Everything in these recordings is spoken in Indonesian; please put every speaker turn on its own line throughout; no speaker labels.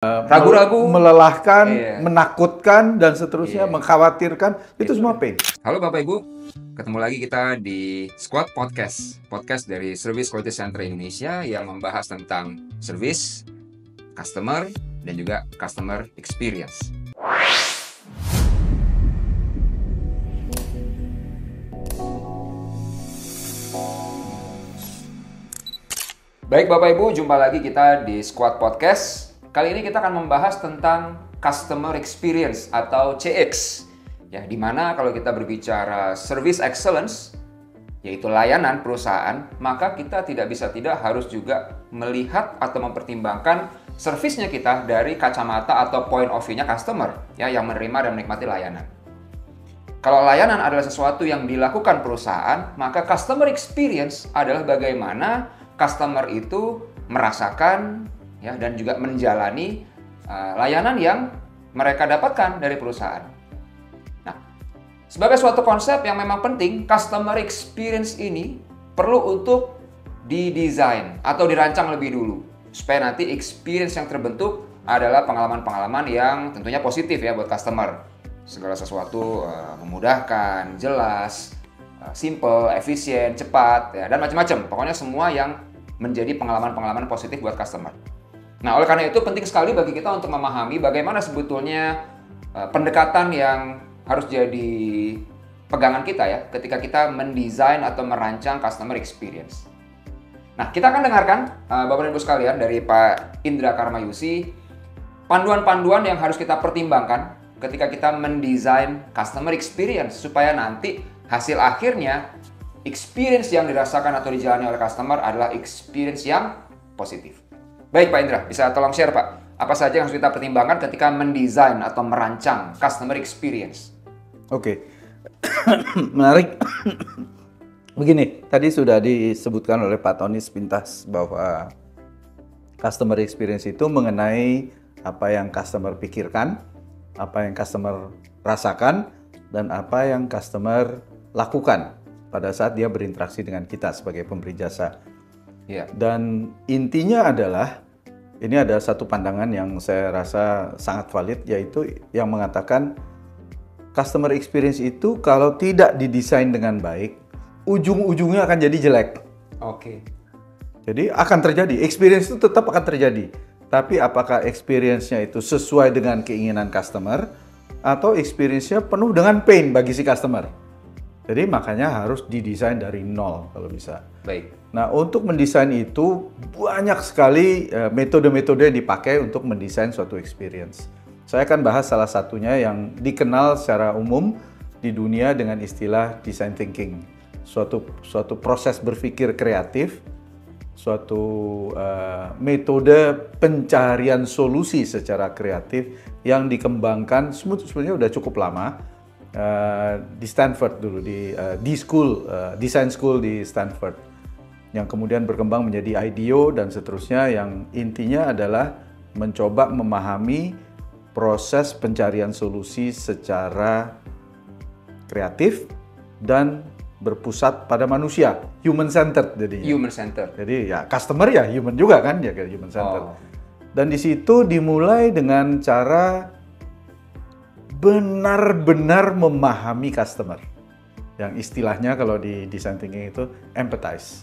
ragu-ragu,
melelahkan,
iya,
menakutkan, dan seterusnya,
iya,
mengkhawatirkan, itu semua pain.
Halo Bapak Ibu, ketemu lagi kita di Squad Podcast, podcast dari Service Quality Center Indonesia yang membahas tentang service, customer, dan juga customer experience. Baik Bapak Ibu, jumpa lagi kita di Squad Podcast. Kali ini kita akan membahas tentang customer experience atau CX. Ya, dimana kalau kita berbicara service excellence, yaitu layanan perusahaan, maka kita tidak bisa tidak harus juga melihat atau mempertimbangkan servisnya kita dari kacamata atau point of view-nya customer, ya, yang menerima dan menikmati layanan. Kalau layanan adalah sesuatu yang dilakukan perusahaan, maka customer experience adalah bagaimana customer itu merasakan, ya, dan juga menjalani layanan yang mereka dapatkan dari perusahaan. Nah, sebagai suatu konsep yang memang penting, customer experience ini perlu untuk didesain atau dirancang lebih dulu, supaya nanti experience yang terbentuk adalah pengalaman-pengalaman yang tentunya positif ya buat customer. Segala sesuatu memudahkan, jelas, simple, efisien, cepat, ya, dan macam-macam. Pokoknya semua yang menjadi pengalaman-pengalaman positif buat customer. Nah, oleh karena itu penting sekali bagi kita untuk memahami bagaimana sebetulnya pendekatan yang harus jadi pegangan kita ya ketika kita mendesain atau merancang customer experience. Nah, kita akan dengarkan Bapak dan Ibu sekalian dari Pak Indra Karmayusi panduan-panduan yang harus kita pertimbangkan ketika kita mendesain customer experience supaya nanti hasil akhirnya experience yang dirasakan atau dijalani oleh customer adalah experience yang positif. Baik Pak Indra, bisa tolong share Pak, apa saja yang harus kita pertimbangkan ketika mendesain atau merancang customer experience?
Oke, menarik. Begini, tadi sudah disebutkan oleh Pak Tony sepintas bahwa customer experience itu mengenai apa yang customer pikirkan, apa yang customer rasakan, dan apa yang customer lakukan pada saat dia berinteraksi dengan kita sebagai pemberi jasa.
Yeah.
Dan intinya adalah, ini ada satu pandangan yang saya rasa sangat valid, yaitu yang mengatakan customer experience itu kalau tidak didesain dengan baik, ujung-ujungnya akan jadi jelek.
Oke.
Jadi akan terjadi, experience itu tetap akan terjadi. Tapi apakah experience-nya itu sesuai dengan keinginan customer, atau experience-nya penuh dengan pain bagi si customer. Jadi makanya harus didesain dari nol kalau bisa.
Baik.
Nah, untuk mendesain itu banyak sekali metode-metode yang dipakai untuk mendesain suatu experience. Saya akan bahas salah satunya yang dikenal secara umum di dunia dengan istilah design thinking. Suatu proses berpikir kreatif, suatu metode pencarian solusi secara kreatif yang dikembangkan sebenarnya udah cukup lama. Di Stanford dulu, di Design School di Stanford, yang kemudian berkembang menjadi IDEO dan seterusnya, yang intinya adalah mencoba memahami proses pencarian solusi secara kreatif dan berpusat pada manusia, human centered jadinya.
Human centered.
Jadi ya customer ya human juga kan, ya human centered. Dan di situ dimulai dengan cara benar-benar memahami customer. Yang istilahnya kalau di design thinking itu empathize.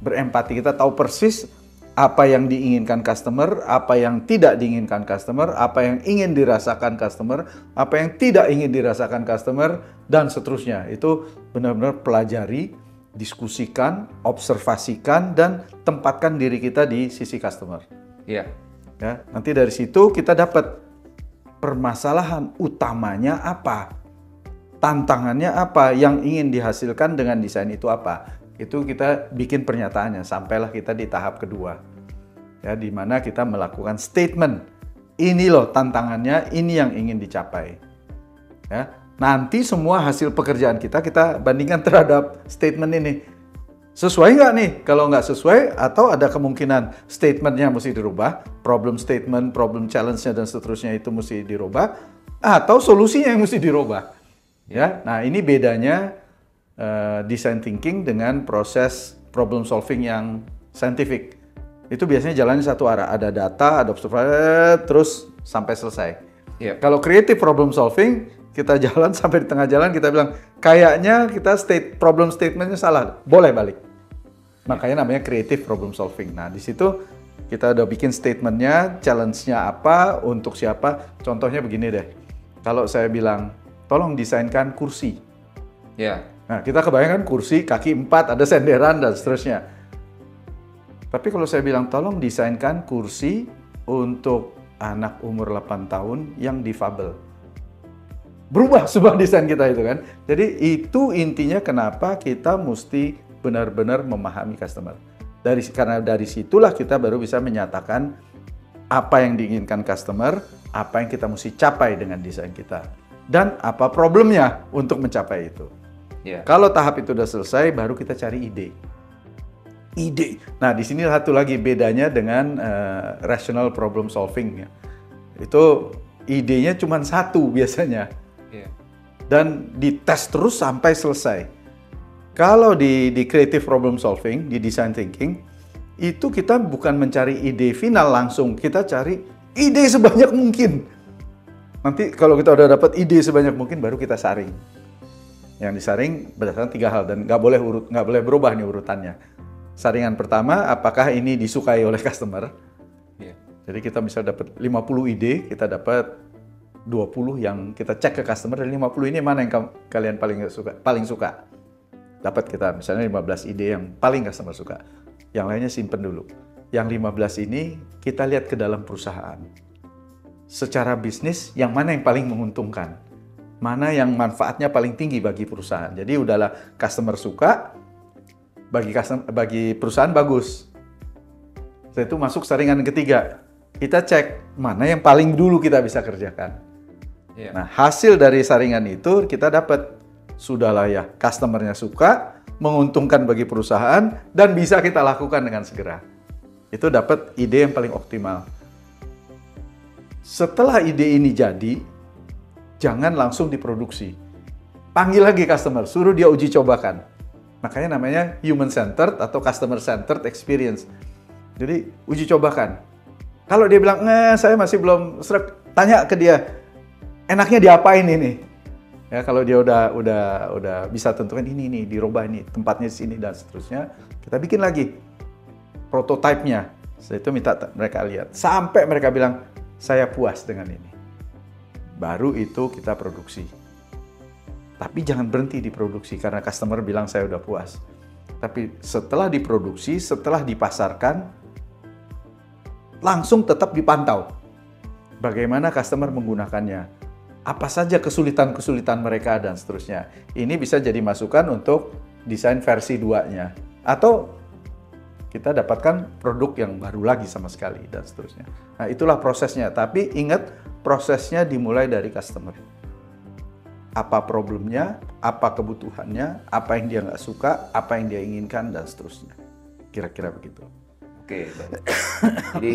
Berempati, kita tahu persis apa yang diinginkan customer, apa yang tidak diinginkan customer, apa yang ingin dirasakan customer, apa yang tidak ingin dirasakan customer, dan seterusnya. Itu benar-benar pelajari, diskusikan, observasikan, dan tempatkan diri kita di sisi customer.
Iya.
Ya, nanti dari situ kita dapat permasalahan utamanya apa, tantangannya apa, yang ingin dihasilkan dengan desain itu apa. Itu kita bikin pernyataannya, sampailah kita di tahap kedua. Ya, di mana kita melakukan statement. Ini loh tantangannya, ini yang ingin dicapai. Ya, nanti semua hasil pekerjaan kita bandingkan terhadap statement ini. Sesuai nggak nih? Kalau nggak sesuai, atau ada kemungkinan statementnya mesti dirubah, problem statement, problem challenge-nya dan seterusnya itu mesti dirubah, atau solusinya yang mesti dirubah. Ya, nah ini bedanya design thinking dengan proses problem solving yang scientific. itu biasanya jalannya satu arah. Ada data, ada observasi, terus sampai selesai.
Iya.
Kalau creative problem solving, kita jalan sampai di tengah jalan, kita bilang, kayaknya kita problem statementnya salah, boleh balik. Makanya namanya creative problem solving. Nah, di situ kita udah bikin statementnya, challenge-nya apa, untuk siapa. Contohnya begini deh, kalau saya bilang, tolong desainkan kursi.
Iya.
Nah, kita kebayangkan kursi, kaki 4, ada senderan, dan seterusnya. Tapi kalau saya bilang, tolong desainkan kursi untuk anak umur 8 tahun yang difabel. Berubah semua desain kita itu kan. Jadi itu intinya kenapa kita mesti benar-benar memahami customer. Karena dari situlah kita baru bisa menyatakan apa yang diinginkan customer, apa yang kita mesti capai dengan desain kita. Dan apa problemnya untuk mencapai itu.
Yeah.
Kalau tahap itu udah selesai, baru kita cari ide. Nah, di sini satu lagi bedanya dengan rational problem solving. Ya. Itu idenya cuma satu biasanya.
Yeah.
Dan dites terus sampai selesai. Kalau di creative problem solving, di design thinking, itu kita bukan mencari ide final langsung, kita cari ide sebanyak mungkin. Nanti kalau kita udah dapat ide sebanyak mungkin, baru kita saring. Yang disaring berdasarkan 3 hal dan nggak boleh berubah nih urutannya. Saringan pertama, apakah ini disukai oleh customer?
Yeah.
Jadi kita bisa dapat 50 ide, kita dapat 20 yang kita cek ke customer, dan 50 ini mana yang kalian paling suka. Dapat kita misalnya 15 ide yang paling customer suka. Yang lainnya simpen dulu. Yang 15 ini kita lihat ke dalam perusahaan. Secara bisnis, yang mana yang paling menguntungkan? Mana yang manfaatnya paling tinggi bagi perusahaan? Jadi udahlah customer suka, bagi perusahaan bagus. Setelah itu masuk saringan ketiga. Kita cek mana yang paling dulu kita bisa kerjakan. Yeah. Nah, hasil dari saringan itu kita dapat. Sudahlah ya, customer-nya suka, menguntungkan bagi perusahaan, dan bisa kita lakukan dengan segera. Itu dapat ide yang paling optimal. Setelah ide ini jadi, jangan langsung diproduksi. Panggil lagi customer, suruh dia uji cobakan. Makanya namanya human-centered atau customer-centered experience. Jadi, uji cobakan. Kalau dia bilang, saya masih belum srek, tanya ke dia, enaknya diapain ini? Ya, kalau dia udah bisa tentukan ini dirubah ini, tempatnya di sini dan seterusnya, kita bikin lagi prototipenya. Setelah itu minta mereka lihat sampai mereka bilang saya puas dengan ini. Baru itu kita produksi. Tapi jangan berhenti di produksi karena customer bilang saya udah puas. Tapi setelah diproduksi, setelah dipasarkan, langsung tetap dipantau. Bagaimana customer menggunakannya. Apa saja kesulitan-kesulitan mereka dan seterusnya. Ini bisa jadi masukan untuk desain versi 2-nya. Atau kita dapatkan produk yang baru lagi sama sekali dan seterusnya. Nah, itulah prosesnya. Tapi ingat, prosesnya dimulai dari customer. Apa problemnya, apa kebutuhannya, apa yang dia nggak suka, apa yang dia inginkan, dan seterusnya. Kira-kira begitu.
Oke, baik. Jadi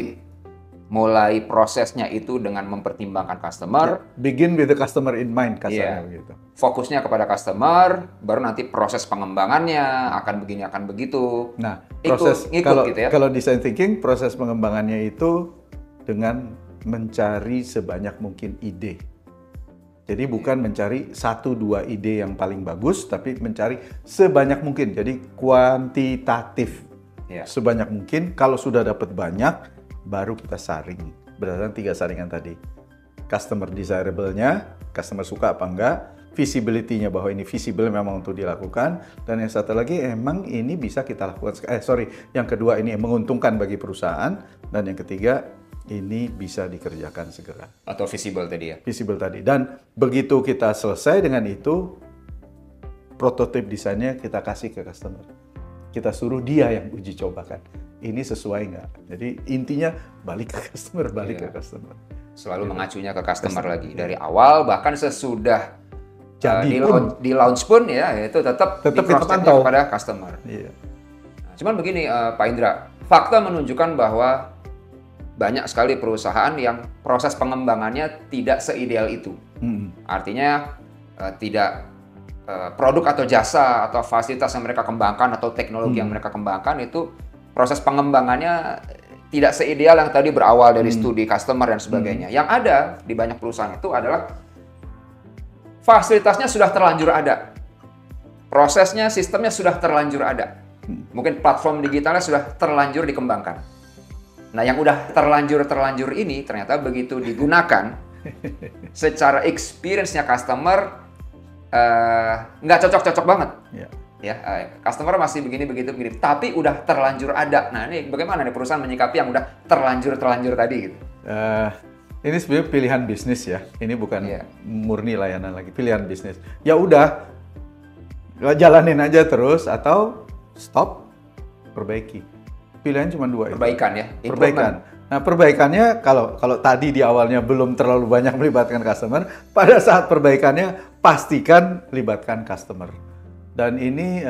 mulai prosesnya itu dengan mempertimbangkan customer.
Begin with the customer in mind, kasarnya begitu.
Fokusnya kepada customer, baru nanti proses pengembangannya akan begini, akan begitu.
Nah, proses
ikut gitu ya.
Kalau design thinking, proses pengembangannya itu dengan mencari sebanyak mungkin ide. Jadi bukan mencari 1-2 ide yang paling bagus, tapi mencari sebanyak mungkin. Jadi kuantitatif. Sebanyak mungkin, kalau sudah dapat banyak, baru kita saring berdasarkan 3 saringan tadi. Customer desirable-nya, customer suka apa enggak, visibility-nya bahwa ini visible memang untuk dilakukan, dan yang satu lagi emang ini bisa kita lakukan. Yang kedua ini menguntungkan bagi perusahaan, dan yang ketiga ini bisa dikerjakan segera.
Atau visible tadi ya?
Visible tadi. Dan begitu kita selesai dengan itu, prototipe desainnya kita kasih ke customer. Kita suruh dia yang uji cobakan. Ini sesuai nggak? Jadi intinya balik ke customer, ke customer.
Selalu mengacunya ke customer lagi. Dari awal, bahkan sesudah
jadi
di launch pun ya itu tetap
dipantau
kepada customer.
Iya.
Nah, cuman begini Pak Indra, fakta menunjukkan bahwa banyak sekali perusahaan yang proses pengembangannya tidak seideal itu. Artinya tidak produk atau jasa atau fasilitas yang mereka kembangkan atau teknologi yang mereka kembangkan itu proses pengembangannya tidak seideal yang tadi berawal dari studi customer dan sebagainya. Yang ada di banyak perusahaan itu adalah fasilitasnya sudah terlanjur ada. Prosesnya, sistemnya sudah terlanjur ada. Mungkin platform digitalnya sudah terlanjur dikembangkan. Nah, yang udah terlanjur ini ternyata begitu digunakan secara experience-nya customer nggak cocok-cocok banget. Customer masih begini, tapi udah terlanjur ada. Nah, ini bagaimana nih perusahaan menyikapi yang udah terlanjur tadi gitu?
Ini sebenarnya pilihan bisnis ya. Ini bukan murni layanan lagi, pilihan bisnis. Ya udah, jalanin aja terus atau stop, perbaiki. Pilihan cuma dua.
Perbaikan
itu.
Ya.
Perbaikan. Nah, perbaikannya kalau tadi di awalnya belum terlalu banyak melibatkan customer, pada saat perbaikannya pastikan libatkan customer. Dan ini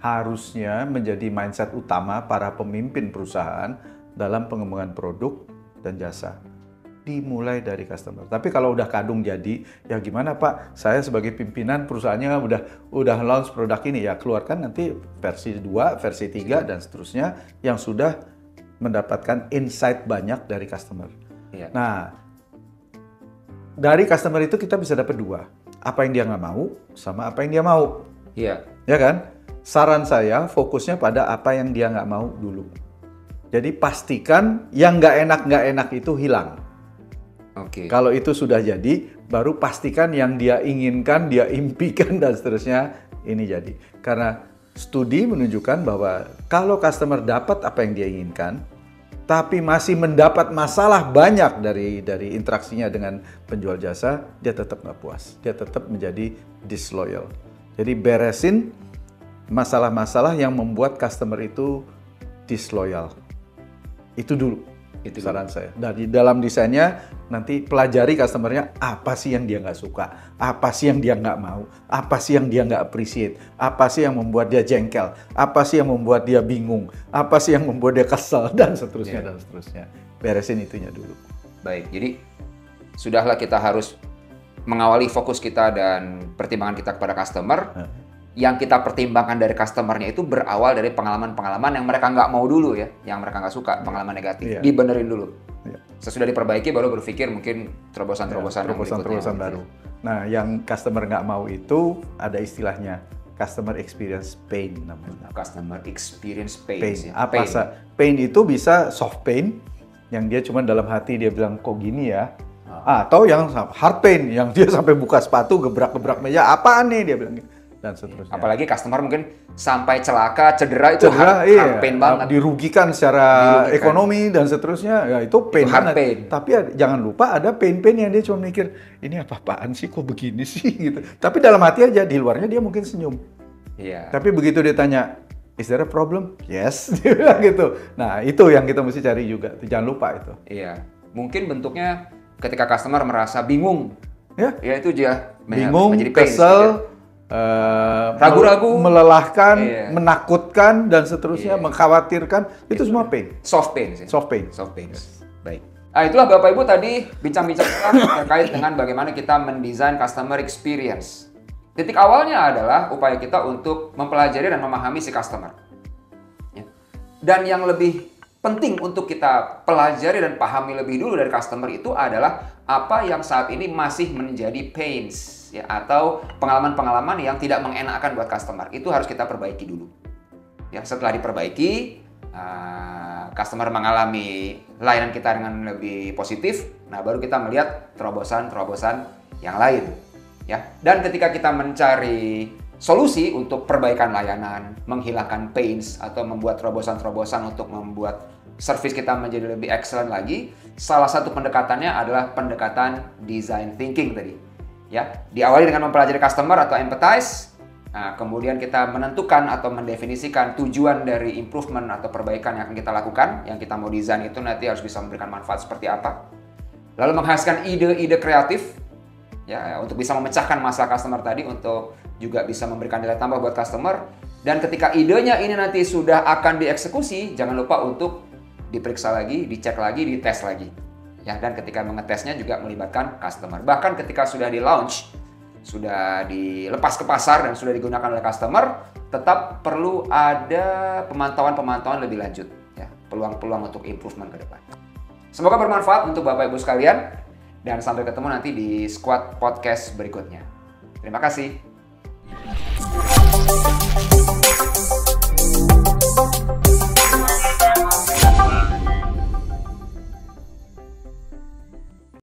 harusnya menjadi mindset utama para pemimpin perusahaan dalam pengembangan produk dan jasa. Dimulai dari customer. Tapi kalau udah kadung jadi, ya gimana Pak? Saya sebagai pimpinan perusahaannya udah launch produk ini, ya keluarkan nanti versi 2, versi 3 dan seterusnya yang sudah mendapatkan insight banyak dari customer. Nah, dari customer itu kita bisa dapat dua. Apa yang dia nggak mau, sama apa yang dia mau.
Iya.
Ya kan? Saran saya fokusnya pada apa yang dia nggak mau dulu. Jadi pastikan yang nggak enak itu hilang. Kalau itu sudah jadi, baru pastikan yang dia inginkan, dia impikan dan seterusnya ini jadi. Karena studi menunjukkan bahwa kalau customer dapat apa yang dia inginkan, tapi masih mendapat masalah banyak dari interaksinya dengan penjual jasa, dia tetap nggak puas. Dia tetap menjadi disloyal. Jadi beresin masalah-masalah yang membuat customer itu disloyal. Itu dulu. Itu saran saya. Dan di dalam desainnya nanti pelajari customernya apa sih yang dia nggak suka, apa sih yang dia nggak mau, apa sih yang dia nggak appreciate, apa sih yang membuat dia jengkel, apa sih yang membuat dia bingung, apa sih yang membuat dia kesel dan seterusnya dan seterusnya. Beresin itunya dulu.
Baik, jadi sudahlah kita harus mengawali fokus kita dan pertimbangan kita kepada customer. Yang kita pertimbangkan dari customernya itu berawal dari pengalaman-pengalaman yang mereka nggak mau dulu ya, yang mereka nggak suka, pengalaman negatif, dibenerin dulu. Sesudah diperbaiki baru berpikir mungkin terobosan-terobosan
baru. Nah, yang customer nggak mau itu ada istilahnya customer experience pain namanya.
Customer experience pain.
Pain itu bisa soft pain, yang dia cuma dalam hati dia bilang kok gini ya. Atau yang hard pain, yang dia sampai buka sepatu, gebrak-gebrak meja, apaan nih dia bilang. Dan seterusnya.
Apalagi customer mungkin sampai celaka, cedera itu hard pain banget.
Dirugikan secara ekonomi dan seterusnya, ya itu pain banget.
Pain.
Tapi jangan lupa ada pain-pain yang dia cuma mikir, ini apa-apaan sih, kok begini sih gitu. Tapi dalam hati aja, di luarnya dia mungkin senyum. Tapi begitu dia tanya, is there a problem? Yes, dia bilang gitu. Nah, itu yang kita mesti cari juga. Jangan lupa itu.
Mungkin bentuknya ketika customer merasa bingung. Ya itu dia
bingung,
menjadi pain,
kesel,
ragu-ragu,
melelahkan, menakutkan dan seterusnya, mengkhawatirkan, itu semua pain.
Soft pain sih.
Soft pain.
Baik. Nah, itulah Bapak Ibu tadi bincang-bincang kita terkait dengan bagaimana kita mendesain customer experience. Titik awalnya adalah upaya kita untuk mempelajari dan memahami si customer. Dan yang lebih penting untuk kita pelajari dan pahami lebih dulu dari customer itu adalah apa yang saat ini masih menjadi pains ya, atau pengalaman-pengalaman yang tidak mengenakan buat customer. Itu harus kita perbaiki dulu. Ya, setelah diperbaiki, customer mengalami layanan kita dengan lebih positif, nah baru kita melihat terobosan-terobosan yang lain. Ya, dan ketika kita mencari solusi untuk perbaikan layanan, menghilangkan pains atau membuat terobosan-terobosan untuk membuat service kita menjadi lebih excellent lagi, salah satu pendekatannya adalah pendekatan design thinking tadi. Ya, diawali dengan mempelajari customer atau empathize. Nah, kemudian kita menentukan atau mendefinisikan tujuan dari improvement atau perbaikan yang akan kita lakukan, yang kita mau desain itu nanti harus bisa memberikan manfaat seperti apa. Lalu menghasilkan ide-ide kreatif ya untuk bisa memecahkan masalah customer tadi, untuk juga bisa memberikan nilai tambah buat customer. Dan ketika idenya ini nanti sudah akan dieksekusi, jangan lupa untuk diperiksa lagi, dicek lagi, dites lagi. Ya, dan ketika mengetesnya juga melibatkan customer. Bahkan ketika sudah di launch, sudah dilepas ke pasar dan sudah digunakan oleh customer, tetap perlu ada pemantauan-pemantauan lebih lanjut. Ya, peluang-peluang untuk improvement ke depan. Semoga bermanfaat untuk Bapak Ibu sekalian dan sampai ketemu nanti di Squad Podcast berikutnya. Terima kasih.